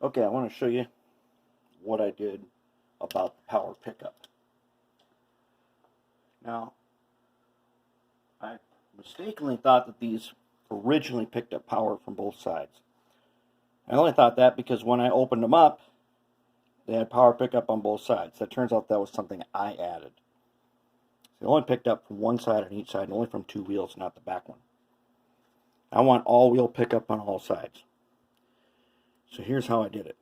Okay, I want to show you what I did about the power pickup. Now, I mistakenly thought that these originally picked up power from both sides. I only thought that because when I opened them up, they had power pickup on both sides. That turns out that was something I added. They only picked up from one side on each side, and only from two wheels, not the back one. I want all-wheel pickup on all sides. So here's how I did it.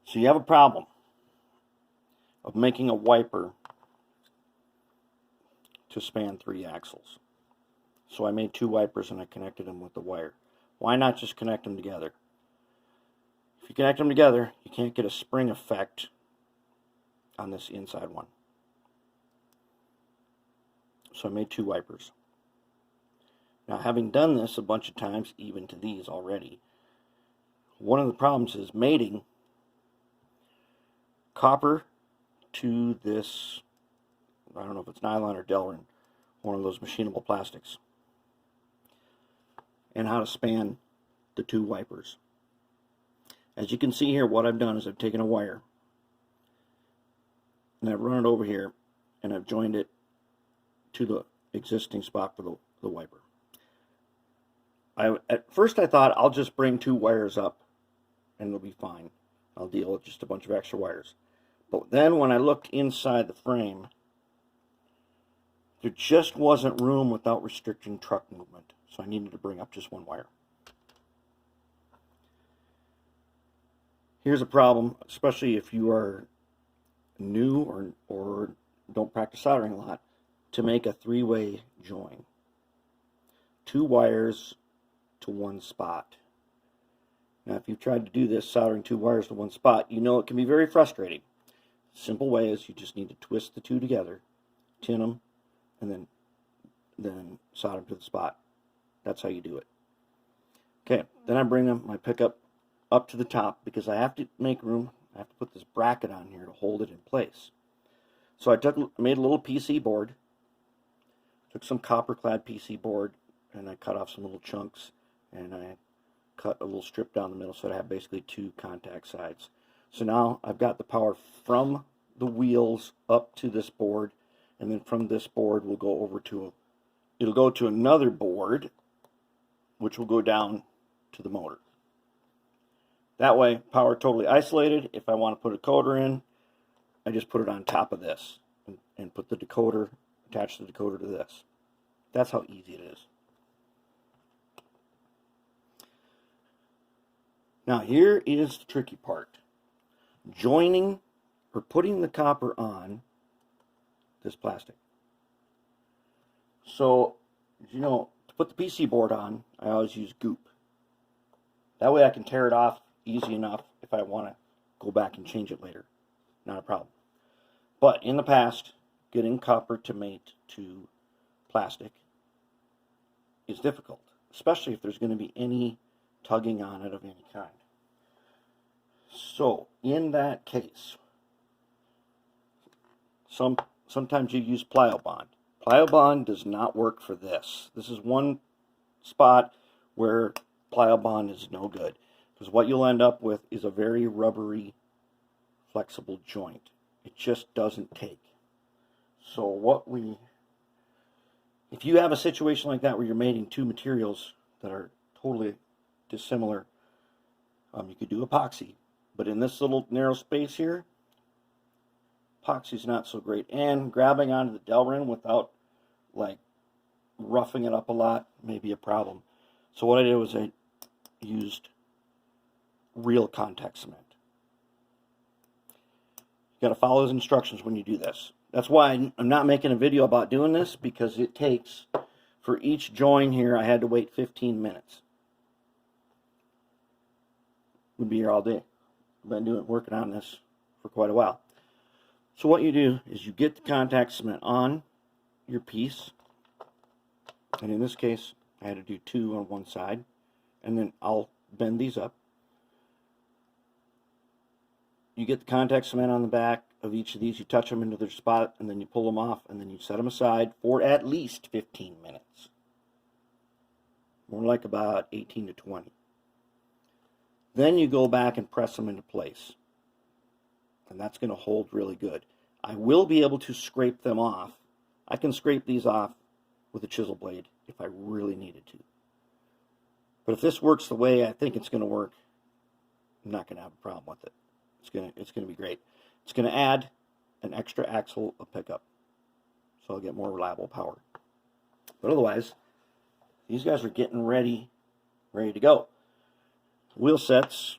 So you have a problem of making a wiper to span 3 axles. So I made 2 wipers and I connected them with the wire. Why not just connect them together? If you connect them together, you can't get a spring effect on this inside one. So I made 2 wipers. Now, having done this a bunch of times, even to these already, one of the problems is mating copper to this, I don't know if it's nylon or Delrin, one of those machinable plastics, and how to span the 2 wipers. As you can see here, what I've done is I've taken a wire and I've run it over here and I've joined it to the existing spot for the wiper. At first I thought I'll just bring 2 wires up and it'll be fine. I'll deal with just a bunch of extra wires. But then when I looked inside the frame, there just wasn't room without restricting truck movement. So I needed to bring up just 1 wire. Here's a problem, especially if you are new or don't practice soldering a lot, to make a 3-way join. 2 wires to 1 spot. Now, if you've tried to do this, soldering 2 wires to 1 spot, you know it can be very frustrating. Simple way is you just need to twist the 2 together, tin them, and then solder them to the spot. That's how you do it. Okay, then I bring my pickup up to the top because I have to make room. I have to put this bracket on here to hold it in place. So I made a little PC board, took some copper-clad PC board, and I cut off some little chunks, and I cut a little strip down the middle so I have basically 2 contact sides. So now I've got the power from the wheels up to this board, and then from this board we'll go over to it'll go to another board, which will go down to the motor. That way, power totally isolated. If I want to put a decoder in, I just put it on top of this and put the decoder, attach the decoder to this. That's how easy it is. Now here is the tricky part. Joining or putting the copper on this plastic. So, you know, to put the PC board on, I always use goop. That way I can tear it off easy enough if I want to go back and change it later. Not a problem. But in the past, getting copper to mate to plastic is difficult, especially if there's going to be any tugging on it of any kind. So, in that case, sometimes you use Pliobond. Pliobond does not work for this. This is one spot where Pliobond is no good, because what you'll end up with is a very rubbery, flexible joint. It just doesn't take. So if you have a situation like that where you're mating 2 materials that are totally dissimilar, you could do epoxy. But in this little narrow space here, epoxy's not so great. And grabbing onto the Delrin without like roughing it up a lot may be a problem. So what I did was I used real contact cement. You got to follow those instructions when you do this. That's why I'm not making a video about doing this, because it takes, for each join here, I had to wait 15 minutes. We'd be here all day. I've been working on this for quite a while. So what you do is you get the contact cement on your piece, and in this case I had to do 2 on one side, and then I'll bend these up. You get the contact cement on the back of each of these, you touch them into their spot, and then you pull them off, and then you set them aside for at least 15 minutes. More like about 18 to 20. Then you go back and press them into place. And that's going to hold really good. I will be able to scrape them off. I can scrape these off with a chisel blade if I really needed to. But if this works the way I think it's going to work, I'm not going to have a problem with it. It's going to be great. It's going to add an extra axle of pickup, so I'll get more reliable power. But otherwise, these guys are getting ready to go. Wheel sets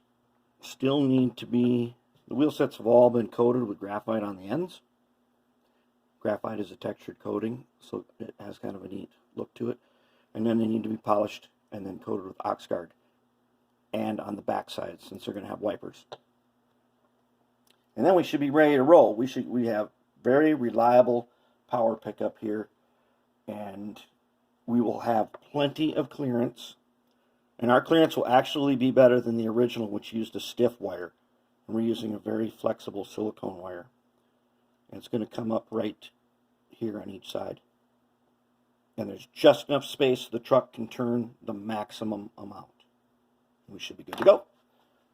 still need to be, the wheel sets have all been coated with graphite on the ends. Graphite is a textured coating, so it has kind of a neat look to it. And then they need to be polished and then coated with Oxguard. And on the back side, since they're going to have wipers. And then we should be ready to roll. We have very reliable power pickup here, and we will have plenty of clearance. And our clearance will actually be better than the original, which used a stiff wire. And we're using a very flexible silicone wire. And it's going to come up right here on each side. And there's just enough space so the truck can turn the maximum amount. We should be good to go.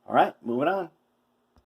All right, moving on.